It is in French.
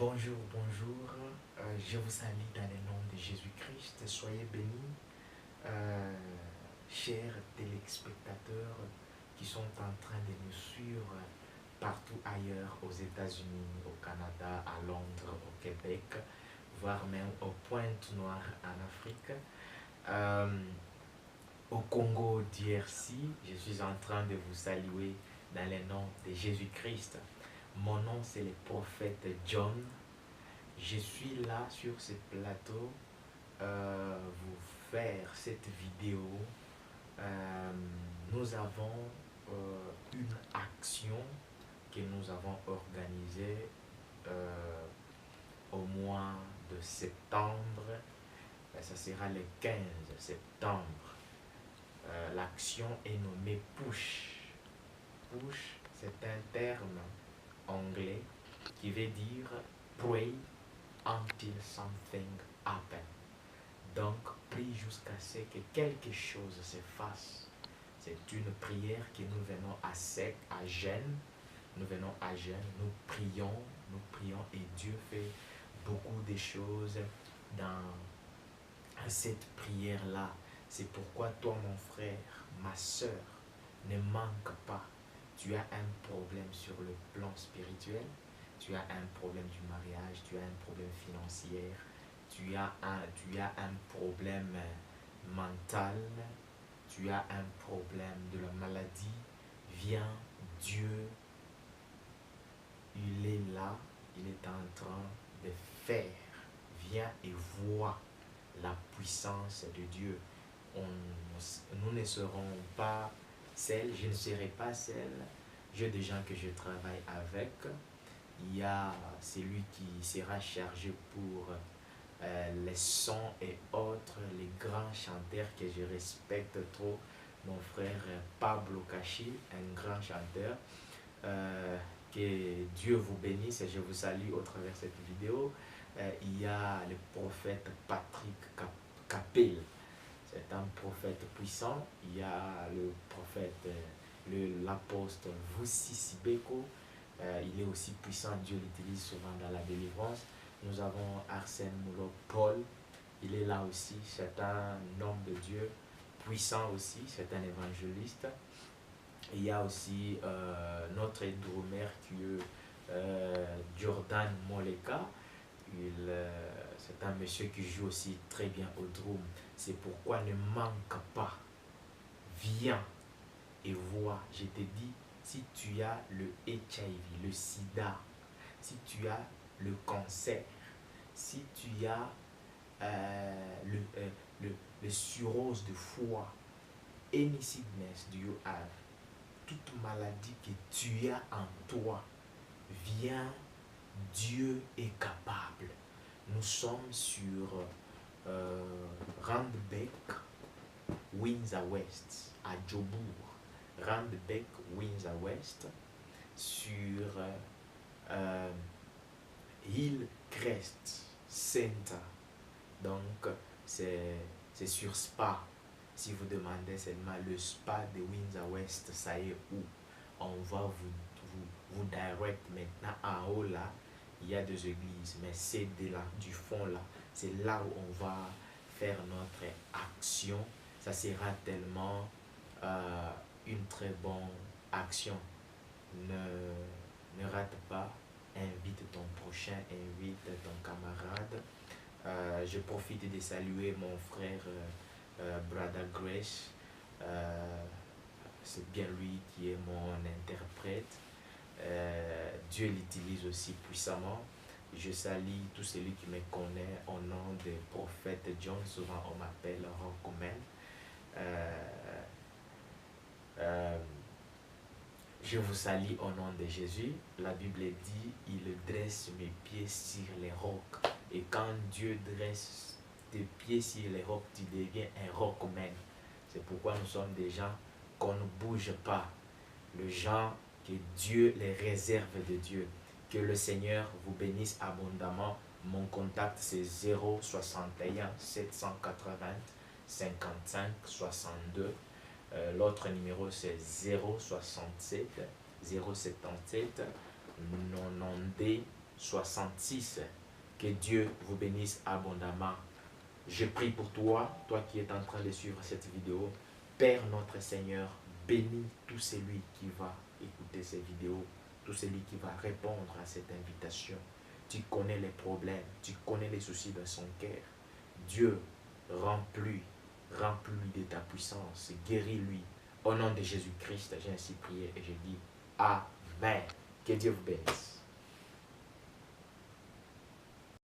Bonjour, bonjour. Je vous salue dans le nom de Jésus-Christ. Soyez bénis, euh, chers téléspectateurs qui sont en train de nous suivre partout ailleurs, aux États-Unis, au Canada, à Londres, au Québec, voire même aux Pointes-Noires en Afrique. Euh, Au Congo DRC, je suis en train de vous saluer dans le nom de Jésus-Christ. Mon nom, c'est le prophète John. Je suis là sur ce plateau vous faire cette vidéo. Nous avons une action que nous avons organisée au mois de septembre. Ça sera le 15 septembre. L'action est nommée Push. Push, c'est un terme anglais qui veut dire pray until something happen. Donc, prie jusqu'à ce que quelque chose se fasse. C'est une prière que nous venons à sec, à jeûne. Nous venons à jeûne, nous prions et Dieu fait beaucoup de choses dans cette prière-là. C'est pourquoi toi, mon frère, ma soeur, ne manque pas. Tu as un problème sur le plan spirituel, tu as un problème du mariage, tu as un problème financier, tu as un problème mental, tu as un problème de la maladie. Viens, Dieu, il est là, il est en train de faire. Viens et vois la puissance de Dieu. Nous ne serons pas seuls, je ne serai pas seul. J'ai des gens que je travaille avec. Il y a celui qui sera chargé pour les sons et autres, les grands chanteurs que je respecte trop. Mon frère Pablo Kachi, un grand chanteur. Que Dieu vous bénisse et je vous salue au travers de cette vidéo. Il y a le prophète Patrick Capel. C'est un prophète puissant. Il y a le prophète, l'apôtre Vussi Sibeko. Il est aussi puissant. Dieu l'utilise souvent dans la délivrance. Nous avons Arsène Moulot Paul. Il est là aussi. C'est un homme de Dieu puissant aussi. C'est un évangéliste. Il y a aussi notre drummer qui est Jordan Moleka. C'est un monsieur qui joue aussi très bien au drum. C'est pourquoi ne manque pas. Viens et vois. Je te dis, si tu as le HIV, le sida, si tu as le cancer, si tu as le cirrhose de foie, any sickness do you have, toute maladie que tu as en toi, viens, Dieu est capable. Nous sommes sur Randbeck, Windsor West, à Jobourg. Randbeck, Windsor West, sur Hillcrest Center. Donc, c'est sur Spa. Si vous demandez seulement le Spa de Windsor West, ça est où? On va vous direct maintenant en haut là. Il y a deux églises, mais c'est de là, du fond là. C'est là où on va faire notre action. Ça sera tellement une très bonne action. Ne rate pas. Invite ton prochain, invite ton camarade. Je profite de saluer mon frère Brother Grace. C'est bien lui qui est mon interprète. Dieu l'utilise aussi puissamment. Je salue tout celui qui me connaît au nom de prophète John. Souvent on m'appelle Rockman. Je vous salue au nom de Jésus. La Bible dit, il dresse mes pieds sur les rocs. Et quand Dieu dresse tes pieds sur les rocs, tu deviens un rockman. C'est pourquoi nous sommes des gens qu'on ne bouge pas. Le gens que Dieu les réserve de Dieu. Que le Seigneur vous bénisse abondamment. Mon contact c'est 061 780 55 62. L'autre numéro c'est 067 077 90 66. Que Dieu vous bénisse abondamment. Je prie pour toi, toi qui es en train de suivre cette vidéo. Père notre Seigneur, bénis tout celui qui va écouter ces vidéos, tout celui qui va répondre à cette invitation. Tu connais les problèmes, tu connais les soucis de son cœur. Dieu, remplis de ta puissance, guéris-lui. Au nom de Jésus-Christ, j'ai ainsi prié et je dis Amen. Que Dieu vous bénisse.